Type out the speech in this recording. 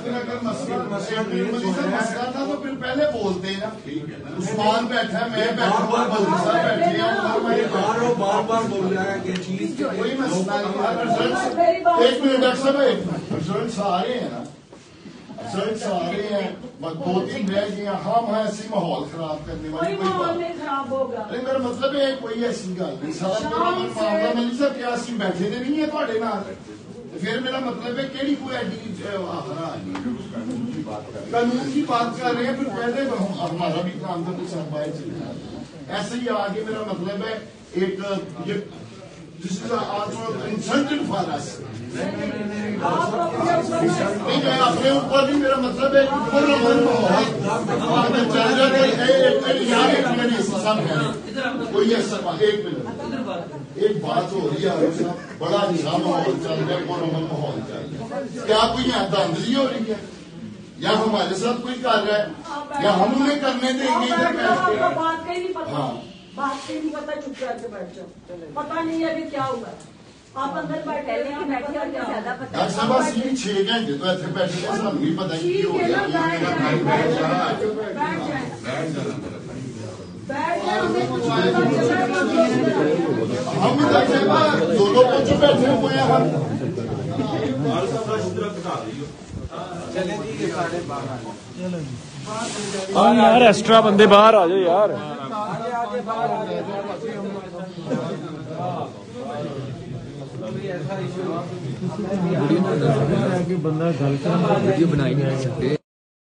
پھر اگر مسئلہ تھا تو پھر پہلے بولتے ہیں نا. عثمان بیٹھا میں بیٹھا بار بار بول رہا ہے کہ چیز کوئی مسئلہ نہیں. ایک منٹ ڈاکٹر صاحب ریزلٹس آ رہے ہیں نا, ریزلٹس آ رہے ہیں, 2-3 رہ گئے ہیں. ہم ایسی ماحول خراب کرنے والی کوئی بات نہیں. میرا مطلب ہے کوئی ایسی گل نہیں. سارا معاملہ ملی صاحب کیا اسی بیٹھے دے نہیں ہے تھوڑے نال. پھر میرا مطلب ہے کہڑی کوئی ایڈی قانون کی بات کر رہے ہیں. پھر پہلے ہمارا بھی کام تھا کچھ سرمایہ چلے ایسے ہی آگے. میرا مطلب ہے ایک دس از انسلٹنگ فار اس. نہیں میں اپنے اوپر بھی میرا مطلب ہے کوئی ایسا ایک منٹ ایک بات ہو رہی ہے بڑا اچھا ماحول چل رہا ہے, پرامن ماحول چل رہا ہے. کیا کوئی یہاں دھاندلی ہو رہی ہے یا ہمارے ساتھ کوئی کر رہا ہے یا ہم انہیں کرنے دیں گے؟ ہاں بات سے نہیں پتا, چپ کر کے بیٹھ جاؤ. پتا نہیں ہے ابھی کیا ہوا. آپ اندر بیٹھے ڈاکٹر صاحب 6 گھنٹے تو ایسے بیٹھے ہم نہیں پتا کی ہو گیا. ہم دونوں بچے بیٹھے ہوئے ہیں. ہم یار ایکسٹرا بندے باہر آ جاؤ یار. بندہ گل کر بنائی نہیں